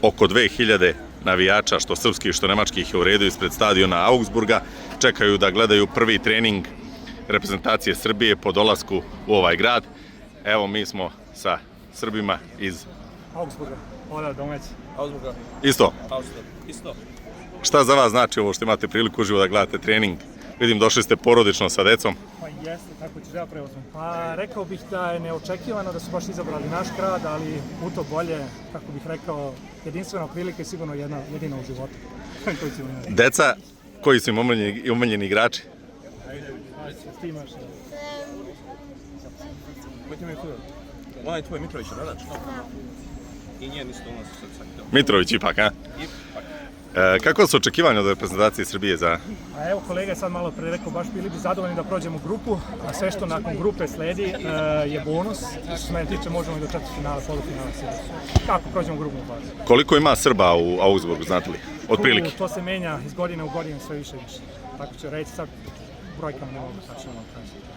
oko 2000 navijača, što srpskih, što nemačkih, je u redu ispred stadiona Augsburga. Čekaju da gledaju prvi trening reprezentacije Srbije po dolasku u ovaj grad. Evo, mi smo sa Srbima iz Augsburga, ovdje domaći. Augsburga. Isto. Augsburg. Isto. Šta za vas znači ovo što imate priliku uživo da gledate trening? Vidim, došli ste porodično sa decom. Pa jeste, tako ću ja preuzmem. Pa rekao bih da je neočekivano da su baš izabrali naš grad, ali u to bolje, kako bih rekao, jedinstvena prilika je sigurno jedina u životu. Deca, koji su im omiljeni igrači? Ti imaš... Ko ti mi je tu? Onaj tvoj Mitrović, Radač? I nije nisto u nas sad. Mitrović ipak, a? Kako su očekivanja od reprezentacije Srbije za... A evo, kolega je sad malo pre rekao, baš bili bi zadovoljni da prođemo grupu, a sve što nakon grupe sledi je bonus. Što se mene tiče, možemo i do četvrtfinala, polufinala sigurno. Kako prođemo grupnu fazu? Koliko ima Srba u Augsburgu, znate li? Otprilike. To se menja iz godine u godinu sve više i više. Tako ću reći, sad brojkama ne mogu tačno vam kažem.